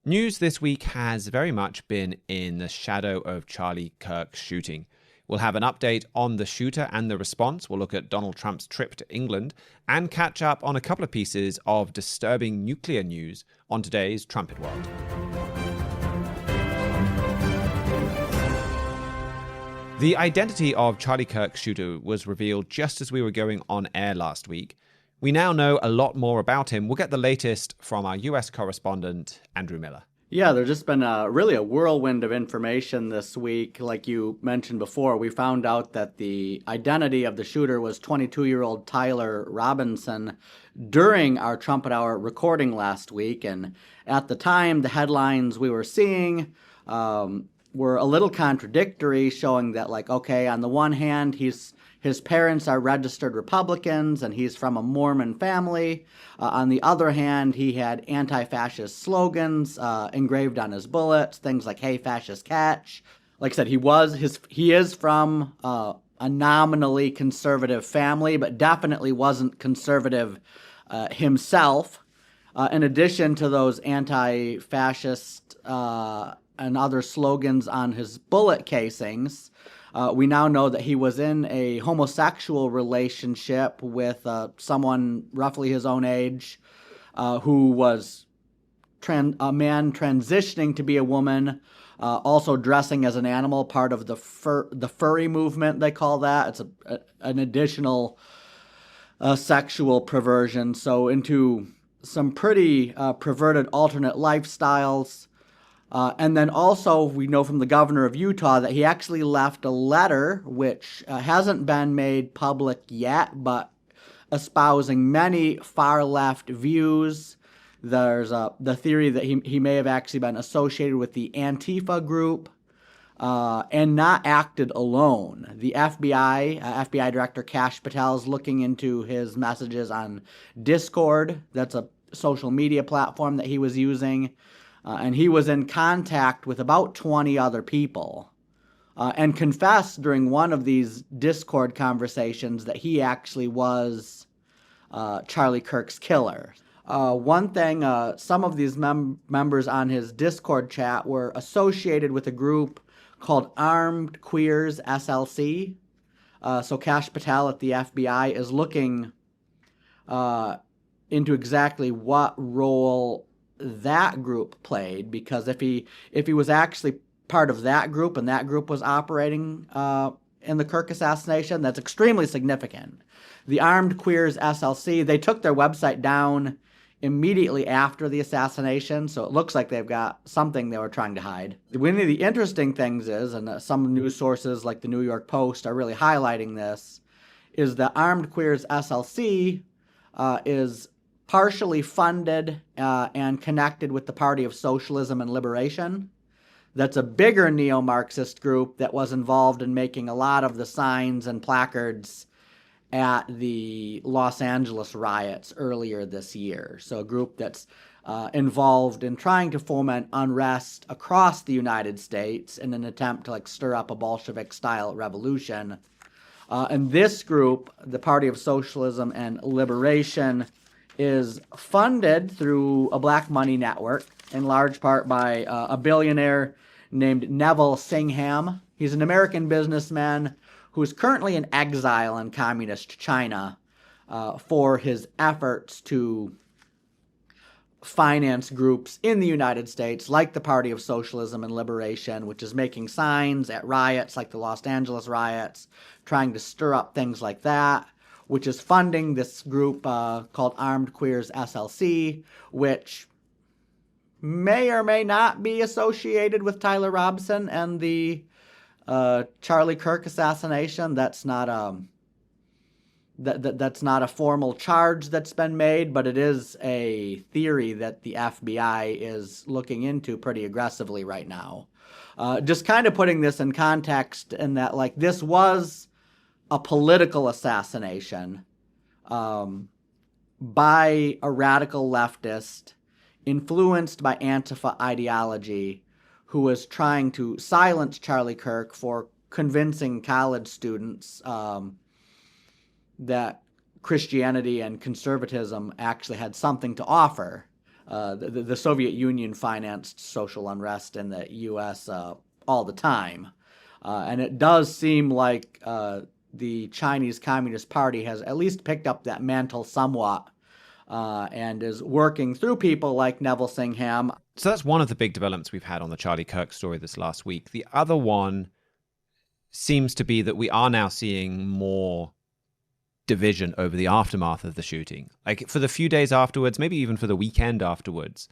News this week has very much been in the shadow of Charlie Kirk's shooting. We'll have an update on the shooter and the response. We'll look at Donald Trump's trip to England and catch up on a couple of pieces of disturbing nuclear news on today's Trumpet World. The identity of Charlie Kirk's shooter was revealed just as we were going on air last week. We now know a lot more about him. We'll get the latest from our US correspondent, Andrew Miiller. Yeah, there's just been really a whirlwind of information this week. Like you mentioned before, we found out that the identity of the shooter was 22-year-old Tyler Robinson during our Trumpet Hour recording last week. And at the time, the headlines we were seeing were a little contradictory, showing that, okay, on the one hand, his parents are registered Republicans and he's from a Mormon family. On the other hand, he had anti-fascist slogans engraved on his bullets, things like "Hey, fascist, catch." Like I said, he is from a nominally conservative family, but definitely wasn't conservative himself. In addition to those anti-fascist and other slogans on his bullet casings, we now know that he was in a homosexual relationship with someone roughly his own age who was a man transitioning to be a woman, also dressing as an animal, part of the furry movement, they call that. It's an additional sexual perversion. So into some pretty perverted alternate lifestyles. And then also, we know from the governor of Utah that he actually left a letter, which hasn't been made public yet, but espousing many far-left views. There's the theory that he may have actually been associated with the Antifa group and not acted alone. The FBI Director Kash Patel is looking into his messages on Discord. That's a social media platform that he was using. And he was in contact with about 20 other people and confessed during one of these Discord conversations that he actually was Charlie Kirk's killer. One thing, some of these members on his Discord chat were associated with a group called Armed Queers SLC. So Kash Patel at the FBI is looking into exactly what role that group played, because if he was actually part of that group and that group was operating in the Kirk assassination, that's extremely significant. The Armed Queers SLC, they took their website down immediately after the assassination, so it looks like they've got something they were trying to hide. One of the interesting things is, and some news sources like the New York Post are really highlighting this, is the Armed Queers SLC is partially funded and connected with the Party of Socialism and Liberation. That's a bigger neo-Marxist group that was involved in making a lot of the signs and placards at the Los Angeles riots earlier this year. So a group that's involved in trying to foment unrest across the United States in an attempt to stir up a Bolshevik-style revolution. And this group, the Party of Socialism and Liberation, is funded through a black money network, in large part by a billionaire named Neville Singham. He's an American businessman who is currently in exile in communist China for his efforts to finance groups in the United States, like the Party of Socialism and Liberation, which is making signs at riots like the Los Angeles riots, trying to stir up things like that, which is funding this group called Armed Queers SLC, which may or may not be associated with Tyler Robinson and the Charlie Kirk assassination. That's not that's not a formal charge that's been made, but it is a theory that the FBI is looking into pretty aggressively right now. Just kind of putting this in context, in that this was a political assassination by a radical leftist influenced by Antifa ideology who was trying to silence Charlie Kirk for convincing college students that Christianity and conservatism actually had something to offer. the Soviet Union financed social unrest in the U.S. All the time. And it does seem like the Chinese Communist Party has at least picked up that mantle somewhat and is working through people like Neville Singham. So that's one of the big developments we've had on the Charlie Kirk story this last week. The other one seems to be that we are now seeing more division over the aftermath of the shooting. Like for the few days afterwards, maybe even for the weekend afterwards,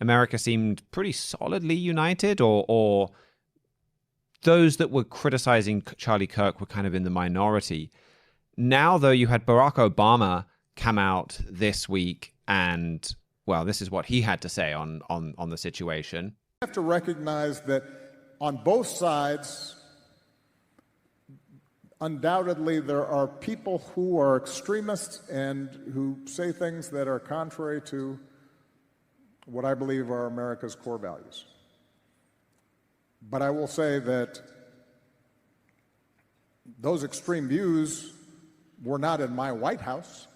America seemed pretty solidly united, or those that were criticizing Charlie Kirk were kind of in the minority. Now, though, you had Barack Obama come out this week and, well, this is what he had to say on the situation. We have to recognize that on both sides, undoubtedly there are people who are extremists and who say things that are contrary to what I believe are America's core values. But I will say that those extreme views were not in my White House.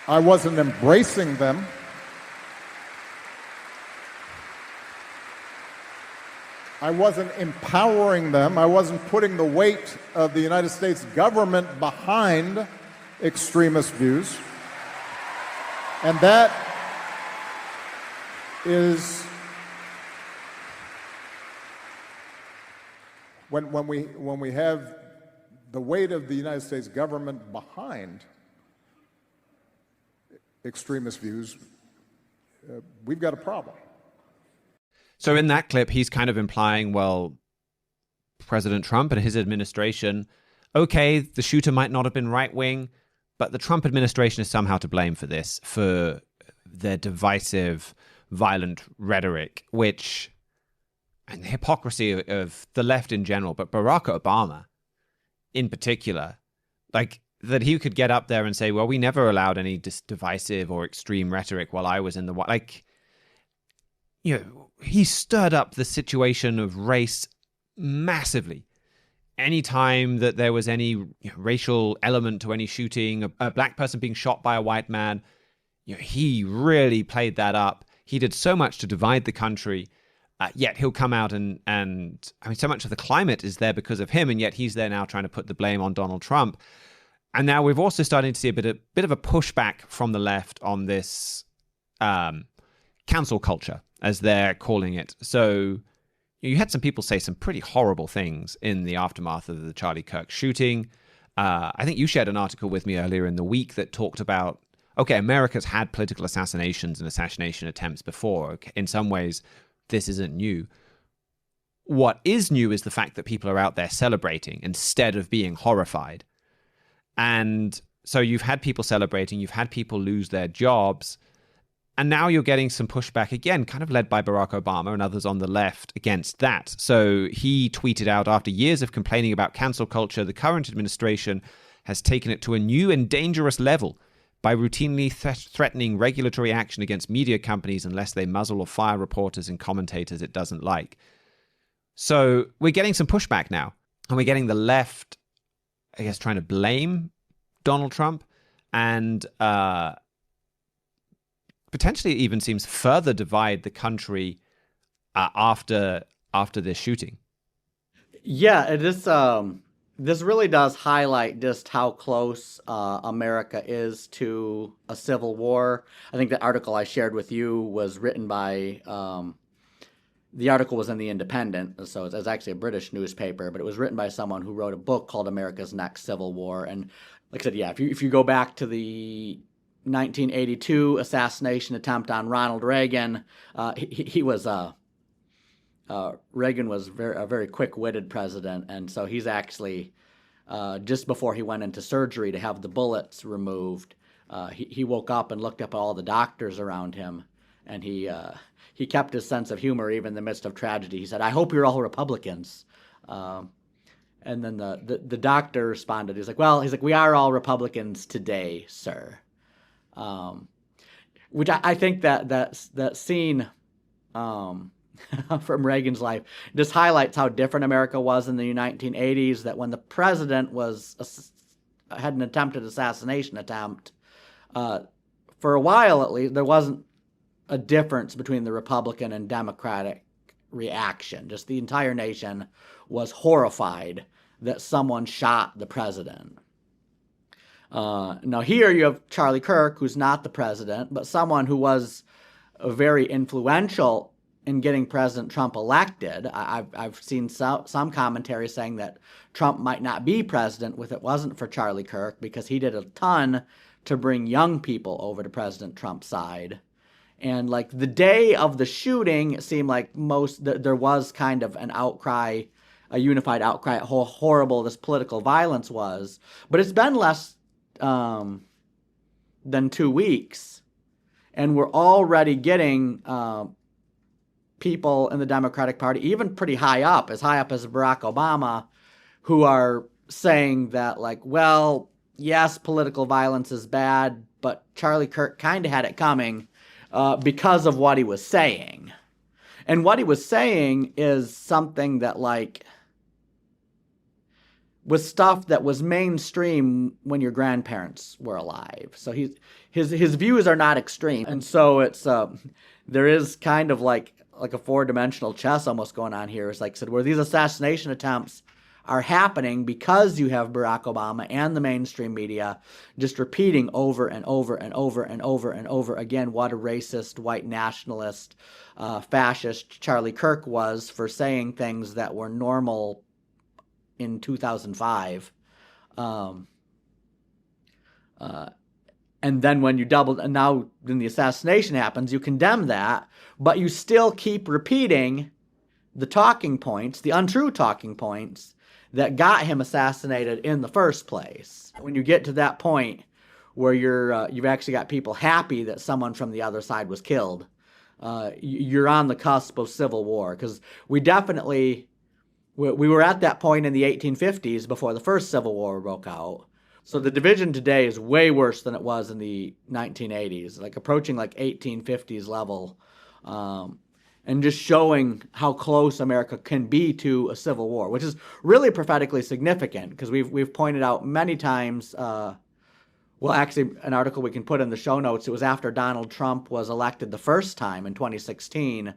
I wasn't embracing them. I wasn't empowering them. I wasn't putting the weight of the United States government behind extremist views. And that is when we have the weight of the United States government behind extremist views, we've got a problem. So in that clip, he's kind of implying, well, President Trump and his administration, okay, the shooter might not have been right-wing, but the Trump administration is somehow to blame for this, for their divisive, violent rhetoric, which, and the hypocrisy of the left in general, but Barack Obama in particular, like that he could get up there and say, well, we never allowed any divisive or extreme rhetoric while I was in the White House. Like, you know, he stirred up the situation of race massively. Anytime that there was any racial element to any shooting, a black person being shot by a white man, he really played that up. He did so much to divide the country, yet he'll come out and I mean, so much of the climate is there because of him, and yet he's there now trying to put the blame on Donald Trump. And now we've also starting to see a bit of a pushback from the left on this cancel culture, as they're calling it. So you had some people say some pretty horrible things in the aftermath of the Charlie Kirk shooting. I think you shared an article with me earlier in the week that talked about, okay, America's had political assassinations and assassination attempts before. Okay, in some ways, this isn't new. What is new is the fact that people are out there celebrating instead of being horrified. And so you've had people celebrating, you've had people lose their jobs, and now you're getting some pushback again, kind of led by Barack Obama and others on the left against that. So he tweeted out, after years of complaining about cancel culture, the current administration has taken it to a new and dangerous level by routinely threatening regulatory action against media companies unless they muzzle or fire reporters and commentators it doesn't like. So we're getting some pushback now, and we're getting the left, I guess, trying to blame Donald Trump, and potentially it even seems further divide the country after this shooting. Yeah, it is. This really does highlight just how close America is to a civil war. I think the article I shared with you was written by, the article was in The Independent, so it's actually a British newspaper, but it was written by someone who wrote a book called America's Next Civil War. And like I said, yeah, if you go back to the 1982 assassination attempt on Ronald Reagan, Reagan was a very quick-witted president, and so he's actually, just before he went into surgery to have the bullets removed, he woke up and looked up at all the doctors around him, and he kept his sense of humor even in the midst of tragedy. He said, "I hope you're all Republicans." And then the doctor responded. He's like, "We are all Republicans today, sir." Which I think that scene from Reagan's life just highlights how different America was in the 1980s, that when the president had an attempted assassination attempt, for a while at least, there wasn't a difference between the Republican and Democratic reaction. Just the entire nation was horrified that someone shot the president. Now here you have Charlie Kirk, who's not the president, but someone who was very influential in getting President Trump elected. I've seen some commentary saying that Trump might not be president if it wasn't for Charlie Kirk, because he did a ton to bring young people over to President Trump's side. And like the day of the shooting, it seemed like there was kind of an outcry, a unified outcry at how horrible this political violence was. But it's been less than 2 weeks, and we're already getting people in the Democratic Party, even pretty high up as Barack Obama, who are saying that, like, well, yes, political violence is bad, but Charlie Kirk kind of had it coming because of what he was saying. And what he was saying is something that, like, was stuff that was mainstream when your grandparents were alive. So his views are not extreme. And so it's there is kind of like a four-dimensional chess almost going on here. It's like I said, where these assassination attempts are happening because you have Barack Obama and the mainstream media just repeating over and over and over and over and over again what a racist, white nationalist, fascist Charlie Kirk was for saying things that were normal in 2005. And then when you and now when the assassination happens, you condemn that, but you still keep repeating the talking points, the untrue talking points that got him assassinated in the first place. When you get to that point where you've actually got people happy that someone from the other side was killed, you're on the cusp of civil war, because we were at that point in the 1850s before the first Civil War broke out. So the division today is way worse than it was in the 1980s, like approaching like 1850s level, and just showing how close America can be to a civil war, which is really prophetically significant, because we've pointed out many times. Well, actually, an article we can put in the show notes. It was after Donald Trump was elected the first time in 2016.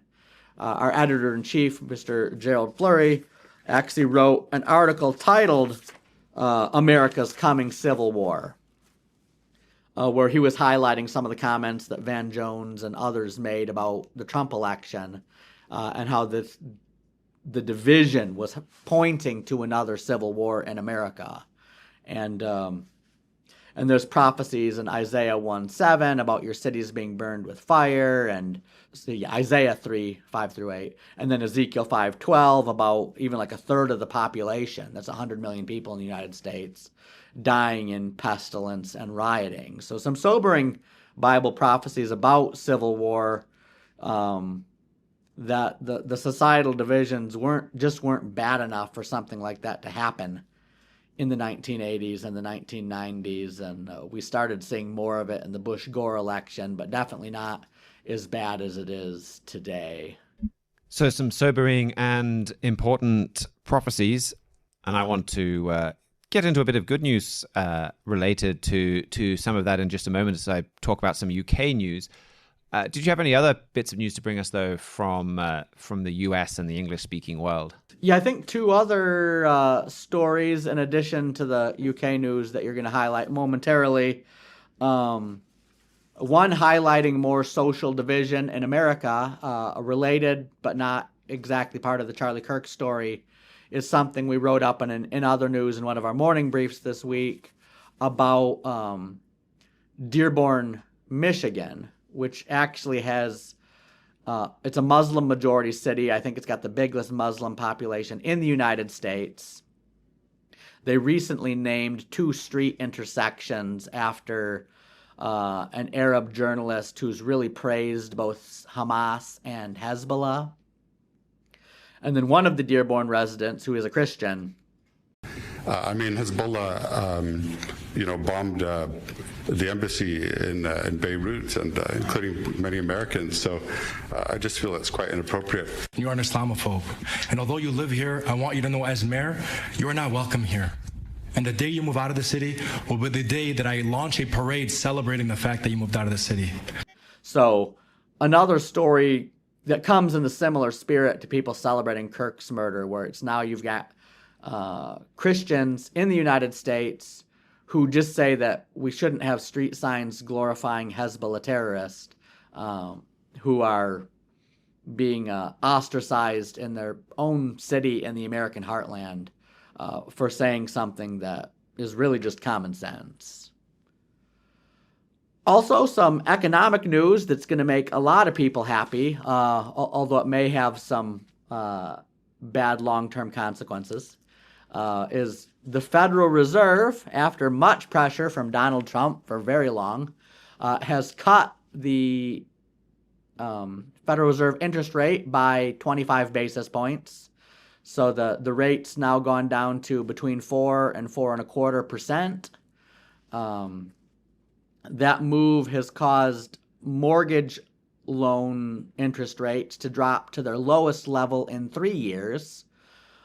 Our editor-in-chief, Mr. Gerald Fleury, actually wrote an article titled America's Coming Civil War, where he was highlighting some of the comments that Van Jones and others made about the Trump election, and how the division was pointing to another civil war in America. And there's prophecies in Isaiah 1:7 about your cities being burned with fire, and Isaiah 3:5-8, and then Ezekiel 5:12 about even like a third of the population, that's 100 million people in the United States, dying in pestilence and rioting. So some sobering Bible prophecies about civil war, that the societal divisions weren't bad enough for something like that to happen in the 1980s and the 1990s, and we started seeing more of it in the Bush-Gore election, but definitely not as bad as it is today. So some sobering and important prophecies, and I want to get into a bit of good news related to some of that in just a moment as I talk about some UK news. Did you have any other bits of news to bring us, though, from the US and the English-speaking world? Yeah, I think two other stories in addition to the UK news that you're going to highlight momentarily. One highlighting more social division in America, related but not exactly part of the Charlie Kirk story, is something we wrote up in other news in one of our morning briefs this week about Dearborn, Michigan, which actually has, it's a Muslim majority city. I think it's got the biggest Muslim population in the United States. They recently named 2 street intersections after an Arab journalist who's really praised both Hamas and Hezbollah. And then one of the Dearborn residents, who is a Christian, Hezbollah, bombed the embassy in Beirut, and including many Americans. So I just feel it's quite inappropriate. You are an Islamophobe, and although you live here, I want you to know, as mayor, you are not welcome here. And the day you move out of the city will be the day that I launch a parade celebrating the fact that you moved out of the city. So another story that comes in the similar spirit to people celebrating Kirk's murder, where it's now you've got Christians in the United States who just say that we shouldn't have street signs glorifying Hezbollah terrorists who are being ostracized in their own city in the American heartland for saying something that is really just common sense. Also, some economic news that's going to make a lot of people happy, although it may have some bad long-term consequences, is the Federal Reserve, after much pressure from Donald Trump for very long, has cut the Federal Reserve interest rate by 25 basis points. So the rate's now gone down to between 4 and 4.25%. That move has caused mortgage loan interest rates to drop to their lowest level in 3 years.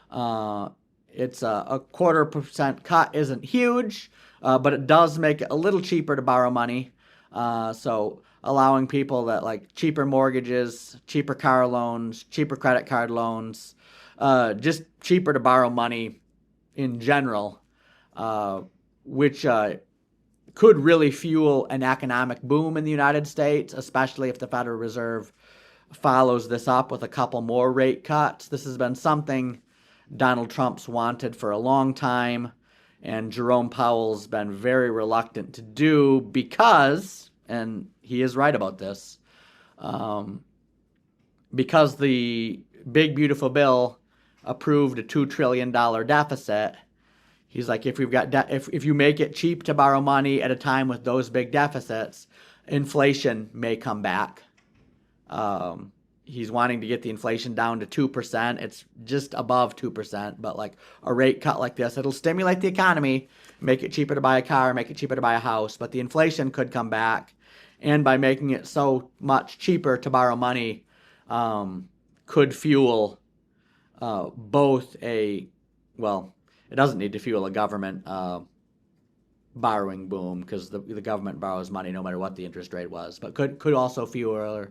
It's a 0.25% cut isn't huge, but it does make it a little cheaper to borrow money. So allowing people that like cheaper mortgages, cheaper car loans, cheaper credit card loans, just cheaper to borrow money in general, which could really fuel an economic boom in the United States, especially if the Federal Reserve follows this up with a couple more rate cuts. This has been something Donald Trump's wanted for a long time, and Jerome Powell's been very reluctant to do because, and he is right about this, because the big beautiful bill approved a $2 trillion deficit. He's like, if we've got if you make it cheap to borrow money at a time with those big deficits, inflation may come back. He's wanting to get the inflation down to 2%. It's just above 2%, but like a rate cut like this, it'll stimulate the economy, make it cheaper to buy a car, make it cheaper to buy a house, but the inflation could come back. And by making it so much cheaper to borrow money, could fuel both it doesn't need to fuel a government borrowing boom because the government borrows money no matter what the interest rate was, but could also fuel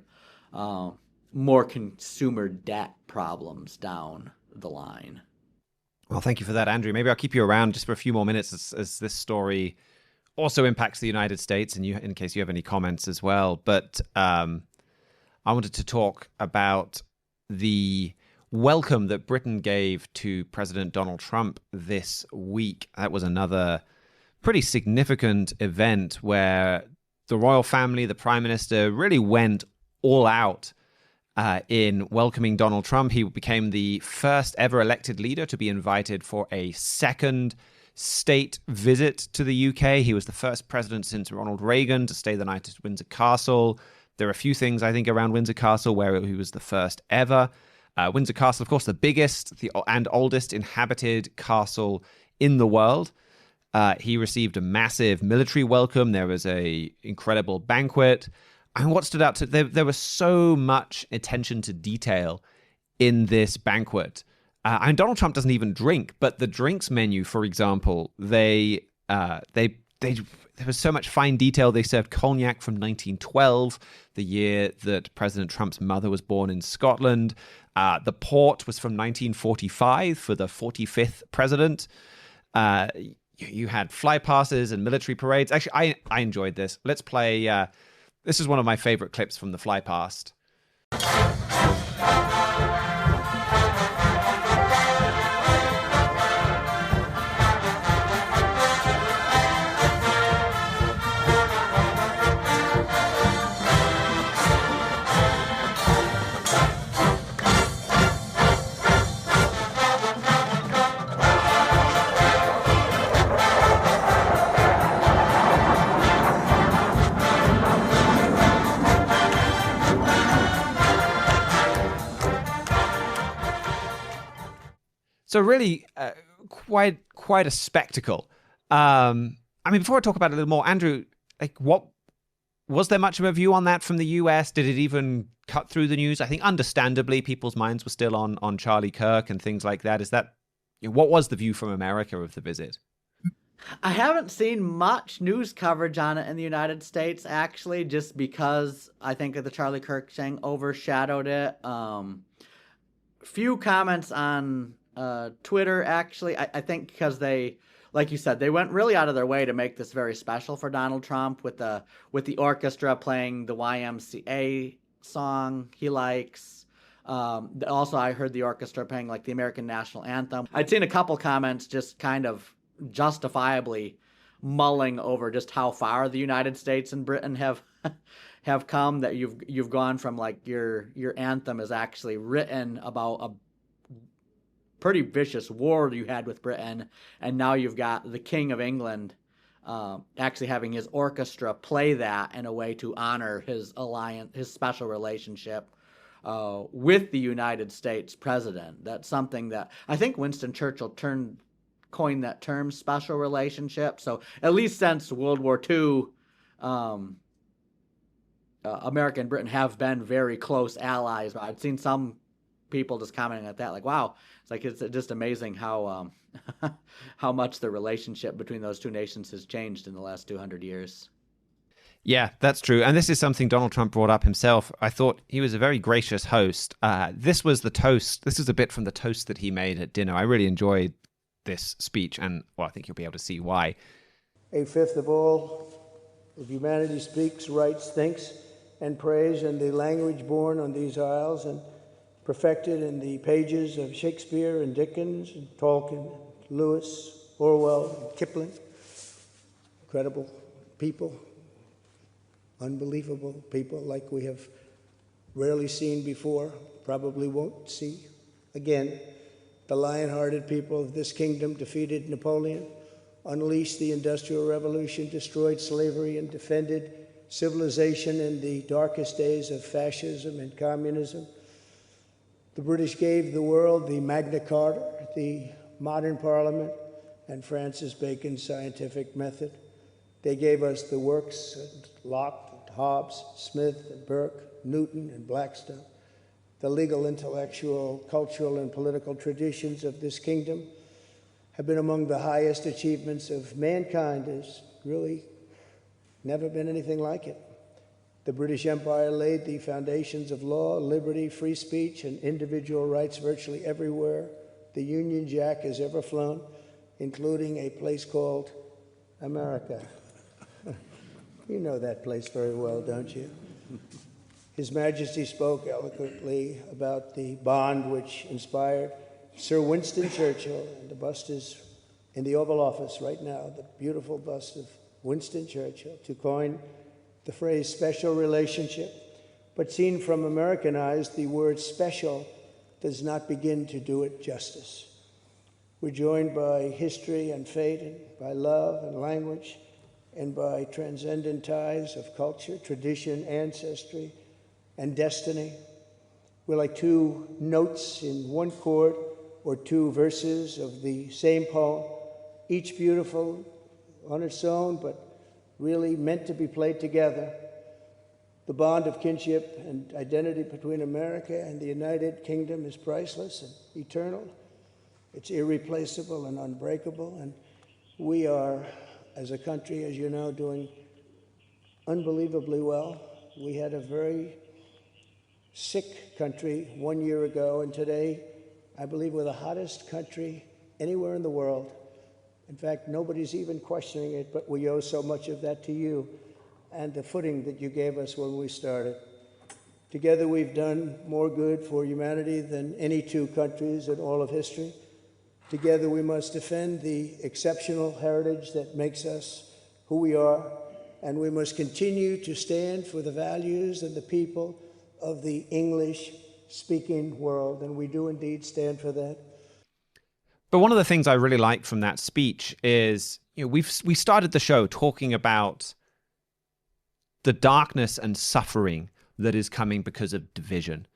more consumer debt problems down the line. Well, thank you for that, Andrew. Maybe I'll keep you around just for a few more minutes as this story also impacts the United States, and in case you have any comments as well. But I wanted to talk about the welcome that Britain gave to President Donald Trump this week. That was another pretty significant event where the royal family, the Prime Minister, really went all out in welcoming Donald Trump. He became the first ever elected leader to be invited for a second state visit to the UK. He was the first president since Ronald Reagan to stay the night at Windsor Castle. There are a few things, I think, around Windsor Castle where he was the first ever. Windsor Castle, of course, the biggest and oldest inhabited castle in the world. He received a massive military welcome. There was an incredible banquet. And what stood out to there was so much attention to detail in this banquet. And Donald Trump doesn't even drink, but the drinks menu, for example, there was so much fine detail. They served cognac from 1912, the year that President Trump's mother was born in Scotland. The port was from 1945 for the 45th president. You had fly passes and military parades. Actually, I enjoyed this. Let's play. This is one of my favorite clips from the fly past. So really, quite a spectacle. I mean, before I talk about it a little more, Andrew, what was there much of a view on that from the US? Did it even cut through the news? I think, understandably, people's minds were still on Charlie Kirk and things like that. What was the view from America of the visit? I haven't seen much news coverage on it in the United States, actually, just because I think that the Charlie Kirk thing overshadowed it. Few comments on Twitter, actually. I think because they, like you said, they went really out of their way to make this very special for Donald Trump with the orchestra playing the YMCA song he likes. Also, I heard the orchestra playing like the American national anthem. I'd seen a couple comments just kind of justifiably mulling over just how far the United States and Britain have come, that you've gone from like your anthem is actually written about a pretty vicious war you had with Britain, and now you've got the King of England actually having his orchestra play that in a way to honor his alliance, his special relationship with the United States president. That's something that I think Winston Churchill coined that term, special relationship. So at least since World War II, America and Britain have been very close allies. I've seen some people just commenting at that, like, wow, it's just amazing how how much the relationship between those two nations has changed in the last 200 years. Yeah, that's true. And this is something Donald Trump brought up himself. I thought he was a very gracious host. This was the toast. This is a bit from the toast that he made at dinner. I really enjoyed this speech, and well, I think you'll be able to see why. A fifth of all of humanity speaks, writes, thinks, and prays in the language born on these isles and perfected in the pages of Shakespeare and Dickens and Tolkien, Lewis, Orwell, and Kipling. Incredible people, unbelievable people like we have rarely seen before, probably won't see again. The lion-hearted people of this kingdom defeated Napoleon, unleashed the Industrial Revolution, destroyed slavery, and defended civilization in the darkest days of fascism and communism. The British gave the world the Magna Carta, the modern parliament, and Francis Bacon's scientific method. They gave us the works of Locke, Hobbes, Smith, and Burke, Newton, and Blackstone. The legal, intellectual, cultural, and political traditions of this kingdom have been among the highest achievements of mankind. There's really never been anything like it. The British Empire laid the foundations of law, liberty, free speech, and individual rights virtually everywhere the Union Jack has ever flown, including a place called America. You know that place very well, don't you? His Majesty spoke eloquently about the bond which inspired Sir Winston Churchill, and the bust is in the Oval Office right now, the beautiful bust of Winston Churchill, to coin the phrase special relationship. But seen from American eyes, the word special does not begin to do it justice. We're joined by history and fate, and by love and language, and by transcendent ties of culture, tradition, ancestry, and destiny. We're like two notes in one chord, or two verses of the same poem, each beautiful on its own, but really meant to be played together. The bond of kinship and identity between America and the United Kingdom is priceless and eternal. It's irreplaceable and unbreakable, and we are, as a country, as you know, doing unbelievably well. We had a very sick country 1 year ago, and today, I believe we're the hottest country anywhere in the world. In fact, nobody's even questioning it, but we owe so much of that to you and the footing that you gave us when we started. Together, we've done more good for humanity than any two countries in all of history. Together, we must defend the exceptional heritage that makes us who we are, and we must continue to stand for the values and the people of the English-speaking world, and we do indeed stand for that. But one of the things I really like from that speech is, we started the show talking about the darkness and suffering that is coming because of division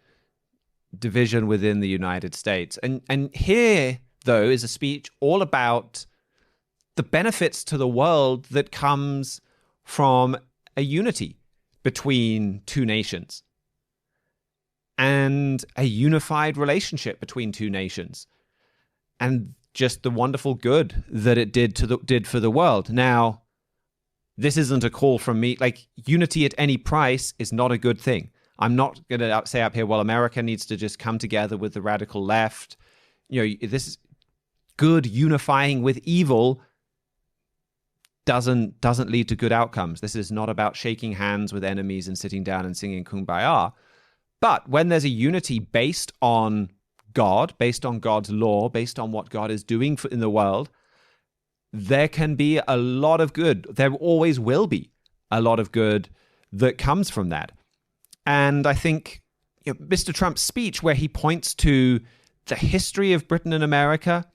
within the United States. And here, though, is a speech all about the benefits to the world that comes from a unity between two nations and a unified relationship between two nations. And just the wonderful good that it did for the world. Now, this isn't a call from me. Like, unity at any price is not a good thing. I'm not going to say up here, well, America needs to just come together with the radical left. This is good unifying with evil doesn't lead to good outcomes. This is not about shaking hands with enemies and sitting down and singing Kumbaya. But when there's a unity based on God, based on God's law, based on what God is doing in the world, there can be a lot of good. There always will be a lot of good that comes from that. And I think Mr. Trump's speech, where he points to the history of Britain and America,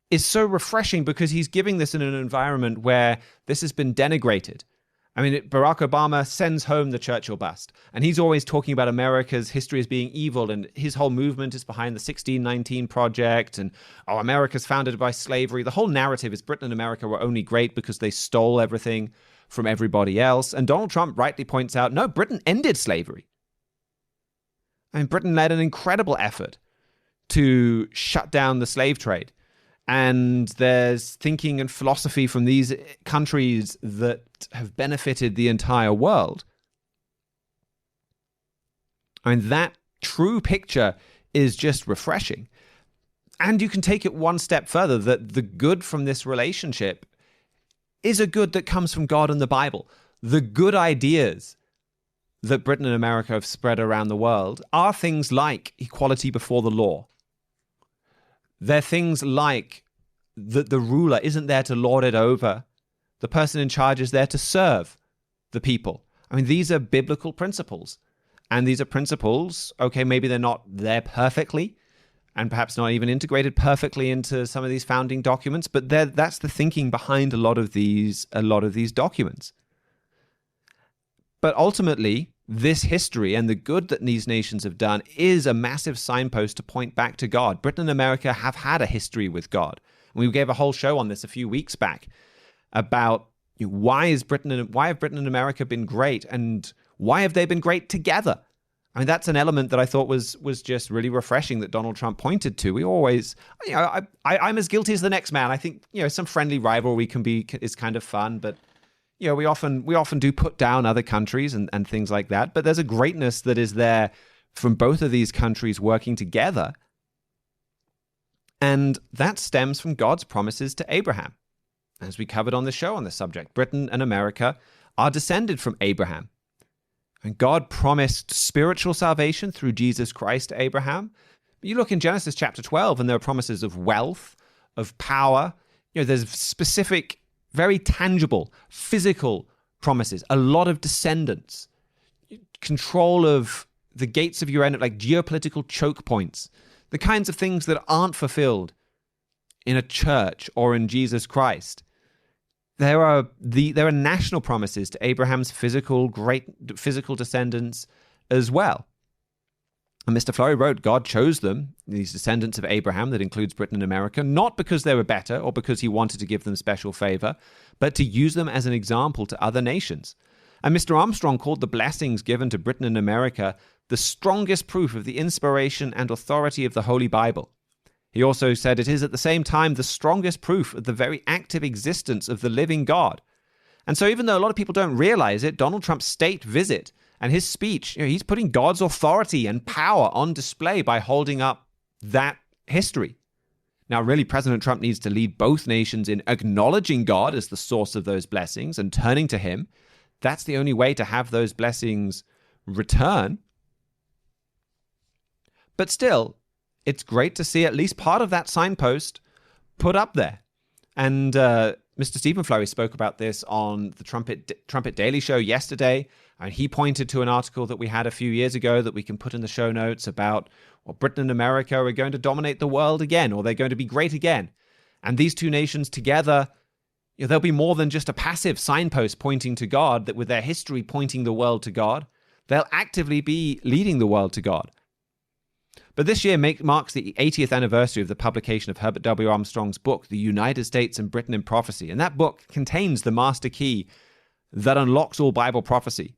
is so refreshing because he's giving this in an environment where this has been denigrated. I mean, Barack Obama sends home the Churchill bust, and he's always talking about America's history as being evil, and his whole movement is behind the 1619 Project, and, America's founded by slavery. The whole narrative is Britain and America were only great because they stole everything from everybody else. And Donald Trump rightly points out, no, Britain ended slavery. I mean, Britain led an incredible effort to shut down the slave trade. And there's thinking and philosophy from these countries that have benefited the entire world. I mean, that true picture is just refreshing. And you can take it one step further, that the good from this relationship is a good that comes from God and the Bible. The good ideas that Britain and America have spread around the world are things like equality before the law. They're things like that the ruler isn't there to lord it over. The person in charge is there to serve the people. I mean, these are biblical principles. And these are principles, okay, maybe they're not there perfectly, and perhaps not even integrated perfectly into some of these founding documents, but that's the thinking behind a lot of these documents. But ultimately, this history and the good that these nations have done is a massive signpost to point back to God. Britain and America have had a history with God. We gave a whole show on this a few weeks back about why have Britain and America been great, and why have they been great together? I mean, that's an element that I thought was just really refreshing that Donald Trump pointed to. We always, I'm as guilty as the next man. I think, some friendly rivalry is kind of fun, but we often do put down other countries and things like that. But there's a greatness that is there from both of these countries working together. And that stems from God's promises to Abraham. As we covered on the show on this subject, Britain and America are descended from Abraham. And God promised spiritual salvation through Jesus Christ to Abraham. You look in Genesis chapter 12, and there are promises of wealth, of power. There's specific, very tangible, physical promises, a lot of descendants, control of the gates of your enemy, like geopolitical choke points, the kinds of things that aren't fulfilled in a church or in Jesus Christ. There are national promises to Abraham's great physical descendants as well. And Mr. Flory wrote, God chose them, these descendants of Abraham, that includes Britain and America, not because they were better or because he wanted to give them special favor, but to use them as an example to other nations. And Mr. Armstrong called the blessings given to Britain and America the strongest proof of the inspiration and authority of the Holy Bible. He also said it is at the same time the strongest proof of the very active existence of the living God. And so even though a lot of people don't realize it, Donald Trump's state visit and his speech, he's putting God's authority and power on display by holding up that history. Now, really, President Trump needs to lead both nations in acknowledging God as the source of those blessings and turning to him. That's the only way to have those blessings return. But still, it's great to see at least part of that signpost put up there. And Mr. Stephen Flory spoke about this on the Trumpet Daily Show yesterday. And he pointed to an article that we had a few years ago that we can put in the show notes about Britain and America are going to dominate the world again, or they're going to be great again. And these two nations together, they'll be more than just a passive signpost pointing to God, that with their history pointing the world to God, they'll actively be leading the world to God. But this year marks the 80th anniversary of the publication of Herbert W. Armstrong's book, The United States and Britain in Prophecy. And that book contains the master key that unlocks all Bible prophecy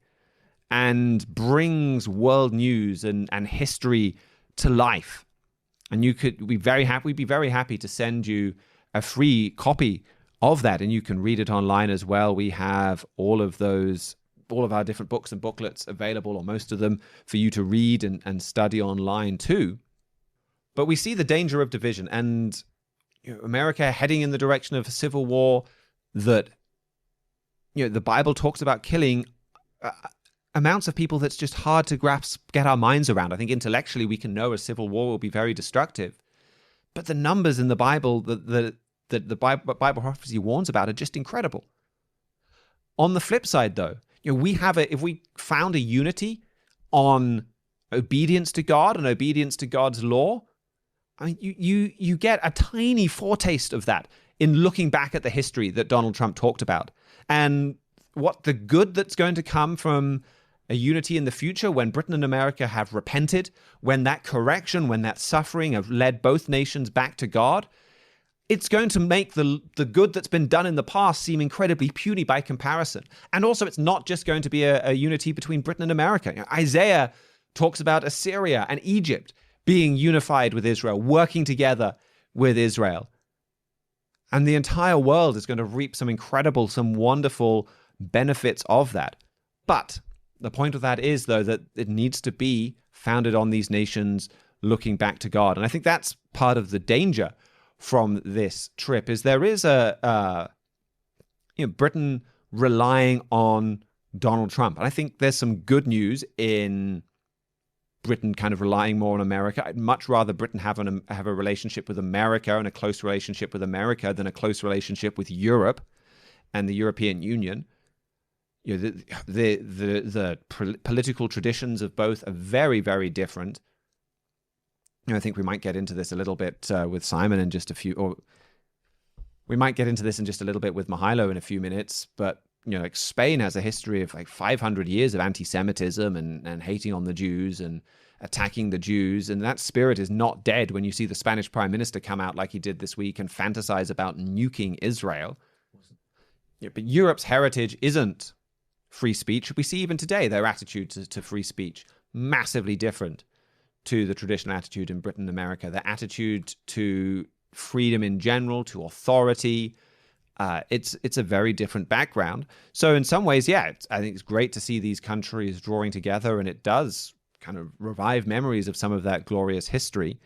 and brings world news and history to life. And we'd be very happy to send you a free copy of that, and you can read it online as well. We have all of our different books and booklets available, or most of them, for you to read and study online too. But we see the danger of division, and America heading in the direction of a civil war that, the Bible talks about killing amounts of people that's just hard to get our minds around. I think intellectually we can know a civil war will be very destructive, but the numbers in the Bible that the Bible prophecy warns about are just incredible. On the flip side, though, if we found a unity on obedience to God and obedience to God's law, I mean, you get a tiny foretaste of that in looking back at the history that Donald Trump talked about, and what the good that's going to come from a unity in the future when Britain and America have repented, when that correction, when that suffering have led both nations back to God. It's going to make the good that's been done in the past seem incredibly puny by comparison. And also, it's not just going to be a unity between Britain and America. Isaiah talks about Assyria and Egypt being unified with Israel, working together with Israel. And the entire world is going to reap some wonderful benefits of that. But the point of that is, though, that it needs to be founded on these nations looking back to God. And I think that's part of the danger from this trip, is there is Britain relying on Donald Trump. And I think there's some good news in Britain kind of relying more on America. I'd much rather Britain have a relationship with America and a close relationship with America than a close relationship with Europe and the European Union. The political traditions of both are very, very different. I think we might get into this a little bit with Simon in just a few, or we might get into this in just a little bit with Mihailo in a few minutes. But like Spain has a history of like 500 years of anti-Semitism and hating on the Jews and attacking the Jews, and that spirit is not dead when you see the Spanish Prime Minister come out like he did this week and fantasize about nuking Israel. But Europe's heritage isn't free speech. We see even today their attitude to free speech massively different to the traditional attitude in Britain and America. Their attitude to freedom in general, to authority, it's a very different background. So in some ways, I think it's great to see these countries drawing together, and it does kind of revive memories of some of that glorious history.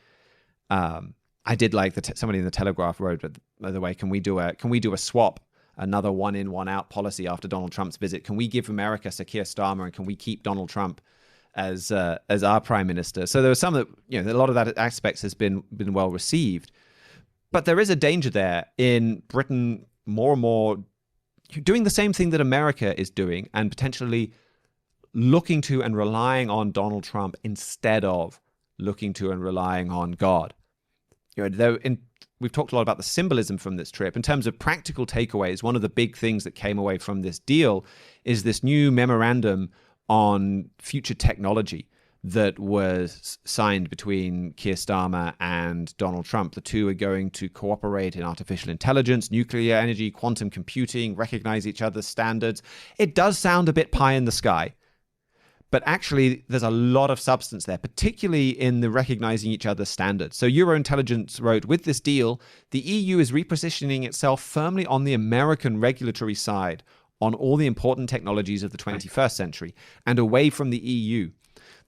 I did like somebody in the Telegraph wrote, by the way, can we do a swap? Another one in, one out policy after Donald Trump's visit? Can we give America Sir Keir Starmer, and can we keep Donald Trump as our prime minister? So there was some that, a lot of that aspects has been well received, but there is a danger there in Britain more and more doing the same thing that America is doing, and potentially looking to and relying on Donald Trump instead of looking to and relying on God. We've talked a lot about the symbolism from this trip. In terms of practical takeaways, one of the big things that came away from this deal is this new memorandum on future technology that was signed between Keir Starmer and Donald Trump. The two are going to cooperate in artificial intelligence, nuclear energy, quantum computing, recognize each other's standards. It does sound a bit pie in the sky, but actually there's a lot of substance there, particularly in the recognizing each other's standards. So Eurointelligence wrote, with this deal, the EU is repositioning itself firmly on the American regulatory side on all the important technologies of the 21st century and away from the EU.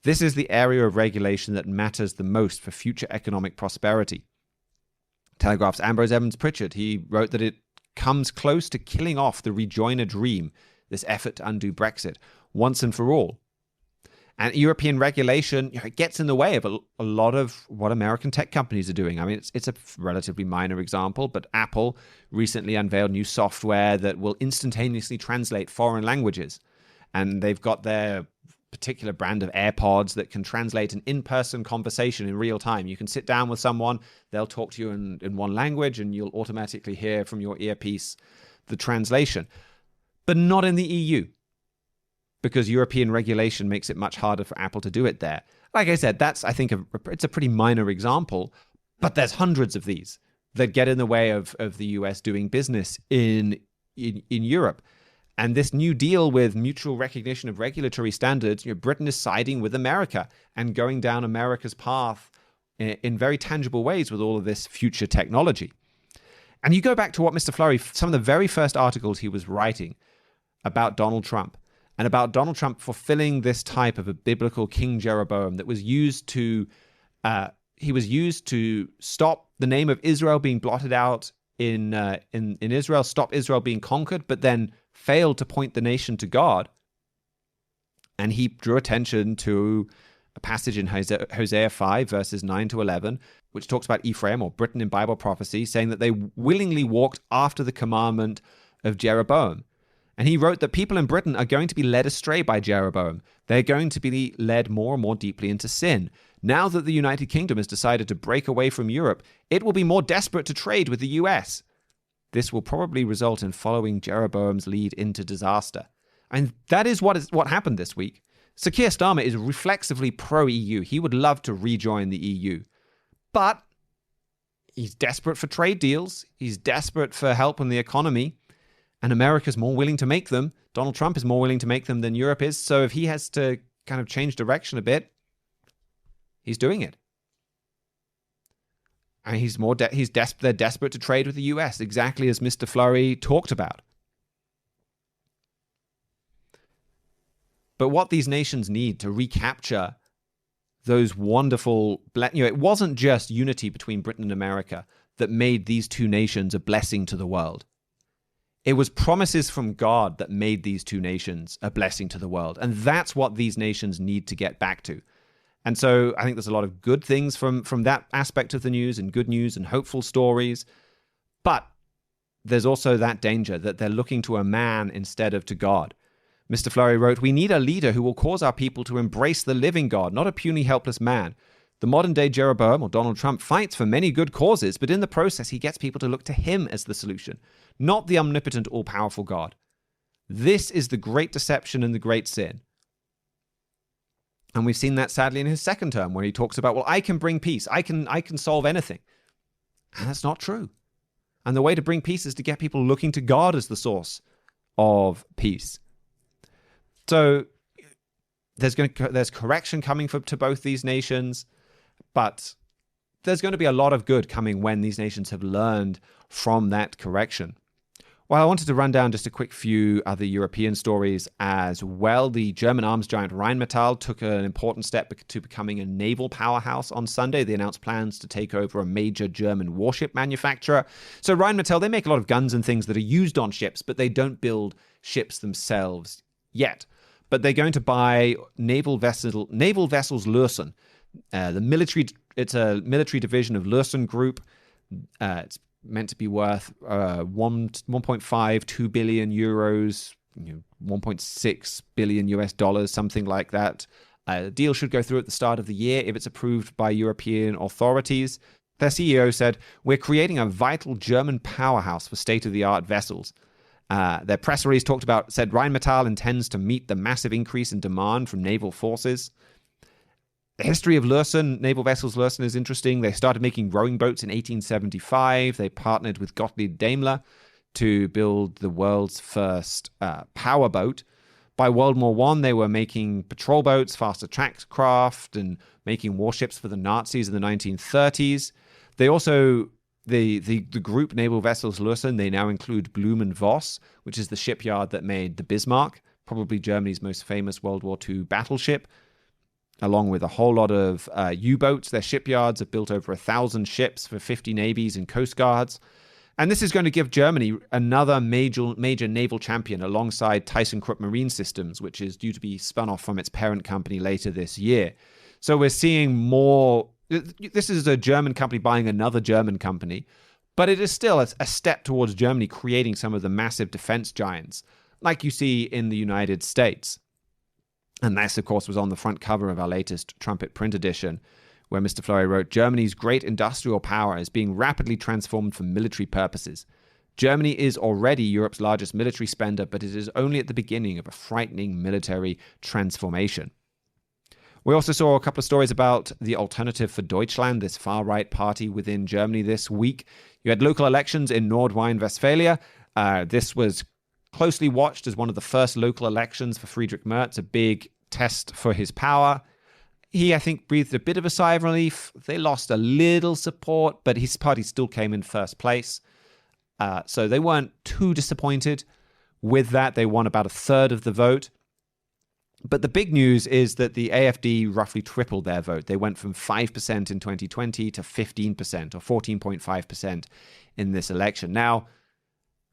This is the area of regulation that matters the most for future economic prosperity. Telegraph's Ambrose Evans-Pritchard, he wrote that it comes close to killing off the rejoiner dream, this effort to undo Brexit, once and for all. And European regulation, it gets in the way of a lot of what American tech companies are doing. I mean, it's a relatively minor example, but Apple recently unveiled new software that will instantaneously translate foreign languages. And they've got their particular brand of AirPods that can translate an in-person conversation in real time. You can sit down with someone, they'll talk to you in one language, and you'll automatically hear from your earpiece the translation. But not in the EU, because European regulation makes it much harder for Apple to do it there. Like I said, I think it's a pretty minor example, but there's hundreds of these that get in the way of the US doing business in Europe. And this new deal with mutual recognition of regulatory standards, Britain is siding with America and going down America's path in very tangible ways with all of this future technology. And you go back to what Mr. Fleury, some of the very first articles he was writing about Donald Trump, and about Donald Trump fulfilling this type of a biblical King Jeroboam that was used to, he was used to stop the name of Israel being blotted out in Israel, stop Israel being conquered, but then failed to point the nation to God. And he drew attention to a passage in Hosea 5, verses 9 to 11, which talks about Ephraim, or Britain in Bible prophecy, saying that they willingly walked after the commandment of Jeroboam. And he wrote that people in Britain are going to be led astray by Jeroboam. They're going to be led more and more deeply into sin. Now that the United Kingdom has decided to break away from Europe, it will be more desperate to trade with the US. This will probably result in following Jeroboam's lead into disaster. And that is what happened this week. Sir Keir Starmer is reflexively pro-EU. He would love to rejoin the EU. But he's desperate for trade deals. He's desperate for help in the economy. And America's more willing to make them. Donald Trump is more willing to make them than Europe is. So if he has to kind of change direction a bit, he's doing it. And they're desperate to trade with the US, exactly as Mr. Fleury talked about. But what these nations need to recapture those wonderful, it wasn't just unity between Britain and America that made these two nations a blessing to the world. It was promises from God that made these two nations a blessing to the world. And that's what these nations need to get back to. And so I think there's a lot of good things from that aspect of the news, and good news and hopeful stories. But there's also that danger that they're looking to a man instead of to God. Mr. Fleury wrote, "We need a leader who will cause our people to embrace the living God, not a puny, helpless man. The modern-day Jeroboam, or Donald Trump, fights for many good causes, but in the process, he gets people to look to him as the solution, not the omnipotent, all-powerful God. This is the great deception and the great sin." And we've seen that sadly in his second term, where he talks about, well, I can bring peace. I can solve anything. And that's not true. And the way to bring peace is to get people looking to God as the source of peace. So there's correction coming to both these nations, but there's going to be a lot of good coming when these nations have learned from that correction. Well, I wanted to run down just a quick few other European stories as well. The German arms giant Rheinmetall took an important step to becoming a naval powerhouse on Sunday. They announced plans to take over a major German warship manufacturer. So Rheinmetall, they make a lot of guns and things that are used on ships, but they don't build ships themselves yet. But they're going to buy naval vessels Lürsen. It's a military division of Lürsen Group. It's meant to be worth 1.52 billion euros, 1.6 billion US dollars, something like that. The deal should go through at the start of the year if it's approved by European authorities. Their CEO said, "We're creating a vital German powerhouse for state-of-the-art vessels." Their press release said Rheinmetall intends to meet the massive increase in demand from naval forces. The history of naval vessels Lürsen is interesting. They started making rowing boats in 1875. They partnered with Gottlieb Daimler to build the world's first power boat. By World War I, they were making patrol boats, faster track craft, and making warships for the Nazis in the 1930s. They also... The group Naval Vessels Lürsen, they now include Blohm & Voss, which is the shipyard that made the Bismarck, probably Germany's most famous World War II battleship, along with a whole lot of U-boats. Their shipyards have built over 1,000 ships for 50 navies and coast guards. And this is going to give Germany another major naval champion alongside ThyssenKrupp Marine Systems, which is due to be spun off from its parent company later this year. So we're seeing more... This is a German company buying another German company, but it is still a step towards Germany creating some of the massive defense giants, like you see in the United States. And this, of course, was on the front cover of our latest Trumpet print edition, where Mr. Fleury wrote, "Germany's great industrial power is being rapidly transformed for military purposes. Germany is already Europe's largest military spender, but it is only at the beginning of a frightening military transformation." We also saw a couple of stories about the Alternative for Deutschland, this far-right party within Germany this week. You had local elections in Nord Rhine-Westphalia. This was closely watched as one of the first local elections for Friedrich Merz, a big test for his power. He, I think, breathed a bit of a sigh of relief. They lost a little support, but his party still came in first place. So they weren't too disappointed with that. They won about a third of the vote. But the big news is that the AFD roughly tripled their vote. They went from 5% in 2020 to 15% or 14.5% in this election. Now,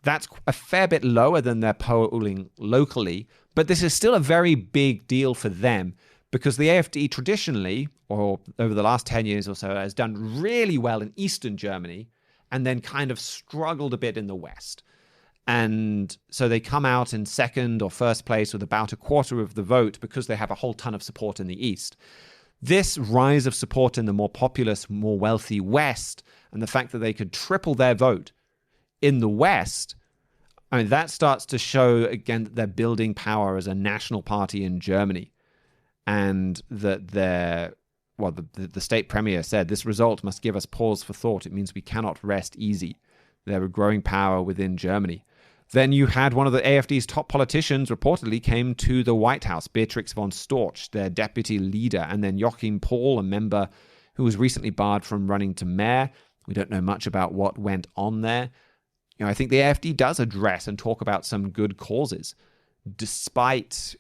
that's a fair bit lower than their polling locally, but this is still a very big deal for them because the AFD traditionally, or over the last 10 years or so, has done really well in Eastern Germany and then kind of struggled a bit in the West. And so they come out in second or first place with about a quarter of the vote because they have a whole ton of support in the East. This rise of support in the more populous, more wealthy West, and the fact that they could triple their vote in the West, I mean, that starts to show again that they're building power as a national party in Germany. And that the state premier said, this result must give us pause for thought. It means we cannot rest easy. They're a growing power within Germany. Then you had one of the AFD's top politicians reportedly came to the White House, Beatrix von Storch, their deputy leader, and then Joachim Paul, a member who was recently barred from running to mayor. We don't know much about what went on there. I think the AFD does address and talk about some good causes, despite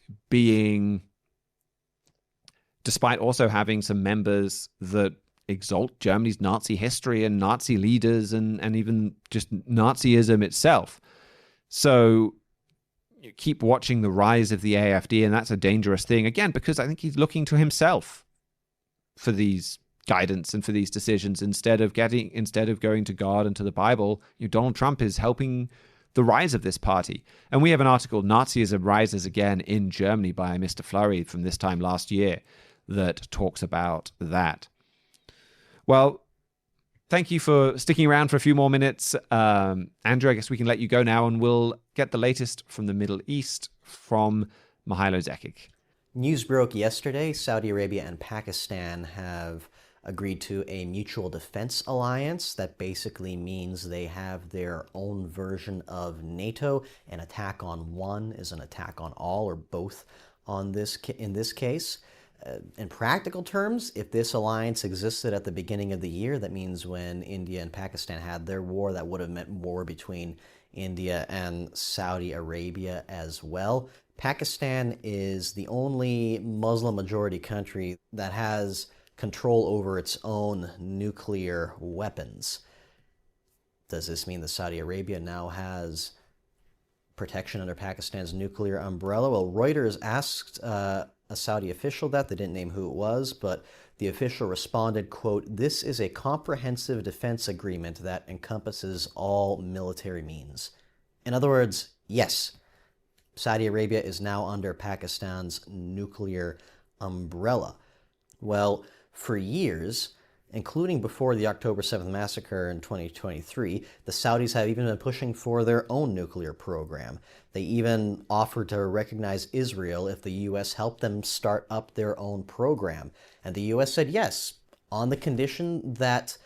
also having some members that exalt Germany's Nazi history and Nazi leaders and even just Nazism itself. So you keep watching the rise of the AFD, and that's a dangerous thing, again, because I think he's looking to himself for these guidance and for these decisions instead of going to God and to the Bible. Donald Trump is helping the rise of this party. And we have an article, Nazism Rises Again in Germany, by Mr. Fleury from this time last year that talks about that. Well, thank you for sticking around for a few more minutes. Andrew, I guess we can let you go now, and we'll get the latest from the Middle East from Mihailo Zekic. News broke yesterday. Saudi Arabia and Pakistan have agreed to a mutual defense alliance that basically means they have their own version of NATO. An attack on one is an attack on all, or both in this case. In practical terms, if this alliance existed at the beginning of the year, that means when India and Pakistan had their war, that would have meant war between India and Saudi Arabia as well. Pakistan is the only Muslim-majority country that has control over its own nuclear weapons. Does this mean that Saudi Arabia now has protection under Pakistan's nuclear umbrella? Well, Reuters asked a Saudi official that. They didn't name who it was, but the official responded, quote, "This is a comprehensive defense agreement that encompasses all military means." In other words, yes, Saudi Arabia is now under Pakistan's nuclear umbrella. Well, for years, including before the October 7th massacre in 2023, the Saudis have even been pushing for their own nuclear program. They even offered to recognize Israel if the U.S. helped them start up their own program. And the U.S. said yes, on the condition that